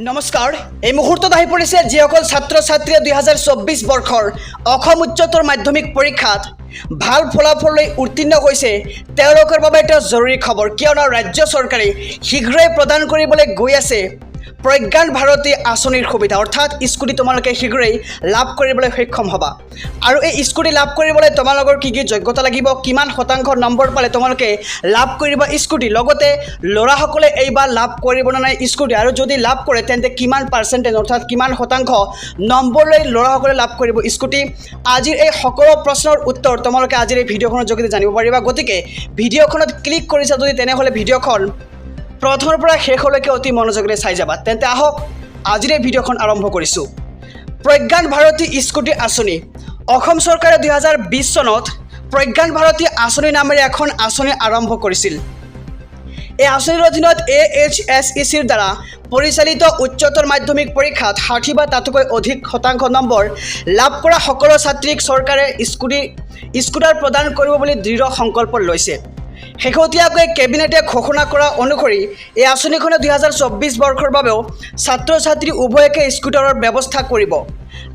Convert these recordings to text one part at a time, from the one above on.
নমস্কাৰ এই মুহূৰ্তত আহি পৰিছে যিসকল ছাত্ৰ ছাত্ৰীয়ে 2024 বৰ্ষৰ অসম উচ্চতৰ মাধ্যমিক পৰীক্ষাত ভাল ফলাফল লৈ উত্তীৰ্ণ হৈছে তেওঁলোকৰ বাবে এটা জৰুৰী খবৰ কিয়নো ৰাজ্য চৰকাৰে শীঘ্ৰেই প্ৰদান কৰিবলৈ গৈ আছে প্ৰজ্ঞান ভাৰতী আঁচনিৰ সুবিধা অৰ্থাৎ স্কুটি তোমালোকে শীঘ্ৰেই লাভ কৰিবলৈ সক্ষম হ'বা আৰু এই স্কুটি লাভ কৰিবলৈ তোমালোকৰ কি কি যোগ্যতা লাগিব কিমান শতাংশ নম্বৰ পালে তোমালোকে লাভ কৰিবা স্কুটি লগতে ল'ৰাসকলে এইবাৰ লাভ কৰিব না নাই স্কুটি আৰু যদি লাভ কৰে তেন্তে কিমান পাৰ্চেণ্টেজ অৰ্থাৎ কিমান শতাংশ নম্বৰ লৈ ল'ৰাসকলে লাভ কৰিব স্কুটি আজিৰ এই সকলো প্ৰশ্নৰ উত্তৰ তোমালোকে আজিৰ এই ভিডিঅ'খনৰ যোগেদি জানিব পাৰিবা গতিকে ভিডিঅ'খনত ক্লিক কৰিছা যদি তেনেহ'লে ভিডিঅ'খন প্ৰথমৰ পৰা শেষলৈকে অতি মনোযোগেৰে চাই যাবা তেন্তে আহক আজিৰ এই ভিডিঅ'খন আৰম্ভ কৰিছোঁ প্ৰজ্ঞান ভাৰতী স্কুটি আঁচনি অসম চৰকাৰে 2020 চনত প্ৰজ্ঞান ভাৰতী আঁচনি নামেৰে এখন আঁচনি আৰম্ভ কৰিছিল এই আঁচনিৰ অধীনত AHSECৰ দ্বাৰা পৰিচালিত উচ্চতৰ মাধ্যমিক পৰীক্ষাত 60 বা তাতকৈ অধিক শতাংশ নম্বৰ লাভ কৰা সকলো ছাত্ৰীক চৰকাৰে স্কুটাৰ প্ৰদান কৰিব বুলি দৃঢ় সংকল্প লৈছে শেহতীয়াকৈ কেবিনেটে ঘোষণা কৰা অনুসৰি এই আঁচনিখনে 2024 বৰ্ষৰ বাবেও ছাত্ৰ ছাত্ৰী উভয়কে স্কুটাৰৰ ব্যৱস্থা কৰিব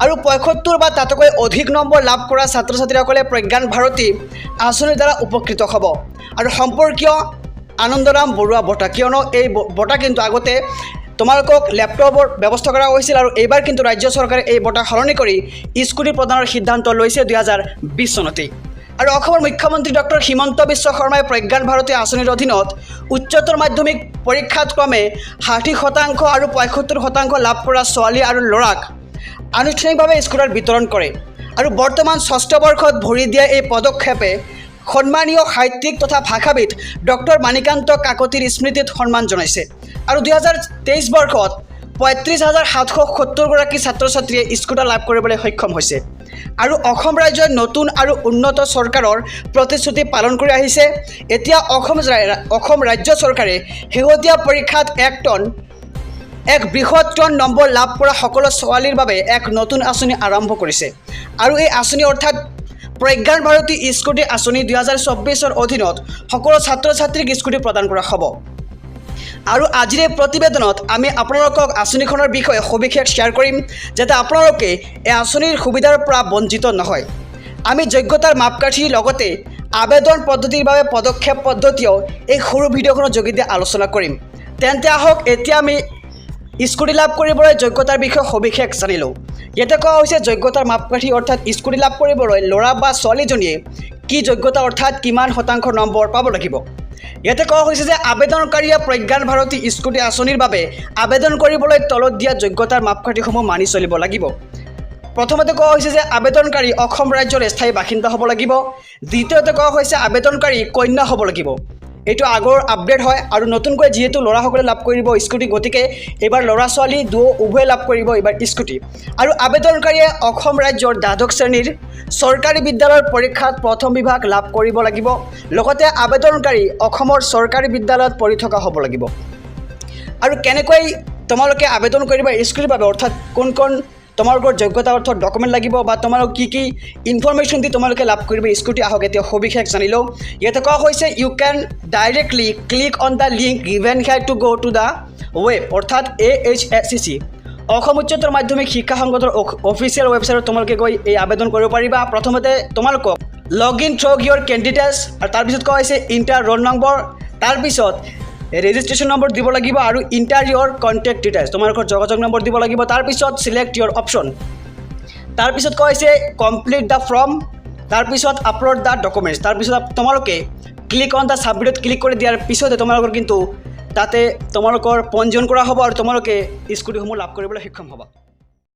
আৰু 75 বা তাতকৈ অধিক নম্বৰ লাভ কৰা ছাত্ৰ ছাত্ৰীসকলে প্ৰজ্ঞান ভাৰতী আঁচনিৰ দ্বাৰা উপকৃত হ'ব আৰু সম্পৰ্কীয় আনন্দৰাম বৰুৱা বঁটা কিয়নো এই বঁটা কিন্তু আগতে তোমালোকক লেপটপৰ ব্যৱস্থা কৰা হৈছিল আৰু এইবাৰ কিন্তু ৰাজ্য চৰকাৰে এই বঁটা সলনি কৰি স্কুটি প্ৰদানৰ সিদ্ধান্ত লৈছে 2020 চনতেই আৰু অসমৰ মুখ্যমন্ত্ৰী ডক্টৰ হিমন্ত বিশ্ব শৰ্মাই প্ৰজ্ঞান ভাৰতী আঁচনিৰ অধীনত উচ্চতৰ মাধ্যমিক পৰীক্ষাত ক্ৰমে 60% আৰু 75% লাভ কৰা ছোৱালী আৰু ল'ৰাক আনুষ্ঠানিকভাৱে স্কুটাৰ বিতৰণ কৰে আৰু বৰ্তমান ষষ্ঠ বৰ্ষত ভৰি দিয়া এই পদক্ষেপে সন্মানীয় সাহিত্যিক তথা ভাষাবিদ ডক্টৰ মাণিকান্ত কাকতিৰ স্মৃতিত সন্মান জনাইছে আৰু 2023 বৰ্ষত 35,770 গৰাকী ছাত্ৰ ছাত্ৰীয়ে স্কুটাৰ লাভ কৰিবলৈ সক্ষম হৈছে আৰু অসম ৰাজ্যৰ নতুন আৰু উন্নত চৰকাৰৰ প্ৰতিশ্ৰুতি পালন কৰি আহিছে এতিয়া অসম ৰাজ্য চৰকাৰে শেহতীয়া পৰীক্ষাত এক বৃহৎ টন নম্বৰ লাভ কৰা সকলো ছোৱালীৰ বাবে এক নতুন আঁচনি আৰম্ভ কৰিছে আৰু এই আঁচনি অৰ্থাৎ প্ৰজ্ঞান ভাৰতী স্কুটি আঁচনি 2024ৰ অধীনত সকলো ছাত্ৰ ছাত্ৰীক স্কুটি প্ৰদান কৰা হ'ব আৰু আজিৰ এই প্ৰতিবেদনত আমি আপোনালোকক আঁচনিখনৰ বিষয়ে সবিশেষ শ্বেয়াৰ কৰিম যাতে আপোনালোকে এই আঁচনিৰ সুবিধাৰ পৰা বঞ্চিত নহয় আমি যোগ্যতাৰ মাপকাঠি লগতে আবেদন পদ্ধতিৰ বাবে পদক্ষেপ পদ্ধতিও এই সৰু ভিডিঅ'খনৰ যোগেদি আলোচনা কৰিম তেন্তে আহক এতিয়া আমি স্কুটি লাভ কৰিবলৈ যোগ্যতাৰ বিষয়ে সবিশেষ জানি লওঁ ইয়াতে কোৱা হৈছে যোগ্যতাৰ মাপকাঠি অৰ্থাৎ স্কুটি লাভ কৰিবলৈ ল'ৰা বা ছোৱালীজনীয়ে কি যোগ্যতা অৰ্থাৎ কিমান শতাংশ নম্বৰ পাব লাগিব ইয়াতে কোৱা হৈছে যে আবেদনকাৰীয়ে প্ৰজ্ঞান ভাৰতী স্কুটি আঁচনিৰ বাবে আবেদন কৰিবলৈ তলত দিয়া যোগ্যতাৰ মাপকাঠিসমূহ মানি চলিব লাগিব প্ৰথমতে কোৱা হৈছে যে আবেদনকাৰী অসম ৰাজ্যৰ স্থায়ী বাসিন্দা হ'ব লাগিব দ্বিতীয়তে কোৱা হৈছে আবেদনকাৰী কন্যা হ'ব লাগিব এইটো আগৰ আপডেট হয় আৰু নতুনকৈ যিহেতু ল'ৰাসকলে লাভ কৰিব স্কুটি গতিকে এইবাৰ ল'ৰা ছোৱালী উভয়ে লাভ কৰিব এইবাৰ স্কুটি আৰু আবেদনকাৰীয়ে অসম ৰাজ্যৰ দ্বাদশ শ্ৰেণীৰ চৰকাৰী বিদ্যালয়ৰ পৰীক্ষাত প্ৰথম বিভাগ লাভ কৰিব লাগিব লগতে আবেদনকাৰী অসমৰ চৰকাৰী বিদ্যালয়ত পঢ়ি থকা হ'ব লাগিব আৰু কেনেকৈ তোমালোকে আবেদন কৰিবা স্কুটিৰ বাবে অৰ্থাৎ কোন তোমালোকৰ যোগ্যতা অৰ্থত ডকুমেণ্ট লাগিব বা তোমালোক কি ইনফৰমেশ্যন দি তোমালোকে লাভ কৰিবা স্কুটি আহক এতিয়া সবিশেষ জানি লওঁ ইয়াতে কোৱা হৈছে you can directly click on the link given here to go' to the web অৰ্থাৎ AHSEC অসম উচ্চতৰ মাধ্যমিক শিক্ষা সংসদৰ অফিচিয়েল ৱেবছাইটত তোমালোকে গৈ এই আবেদন কৰিব পাৰিবা প্ৰথমতে তোমালোকক লগ ইন থ্ৰু ইয়ৰ কেণ্ডিডেটছ আৰু তাৰপিছত কোৱা হৈছে ইণ্টাৰ ৰোল নম্বৰ তাৰপিছত ৰেজিষ্ট্ৰেশ্যন নম্বৰ দিব লাগিব আৰু ইণ্টাৰ ইয়ৰ কণ্টেক্ট ডিটেইলছ তোমালোকৰ যোগাযোগ নম্বৰ দিব লাগিব তাৰপিছত চিলেক্ট ইয়ৰ অপশ্যন তাৰপিছত কোৱা হৈছে কমপ্লিট দ্য ফৰ্ম তাৰপিছত আপলোড দ্য ডকুমেণ্টছ তাৰপিছত তোমালোকে ক্লিক অন দ্য ছাবমিটত ক্লিক কৰি দিয়াৰ পিছতে তোমালোকৰ কিন্তু তাতে তোমালোকৰ পঞ্জীয়ন কৰা হ'ব আৰু তোমালোকে স্কুটিসমূহ লাভ কৰিবলৈ সক্ষম হ'বা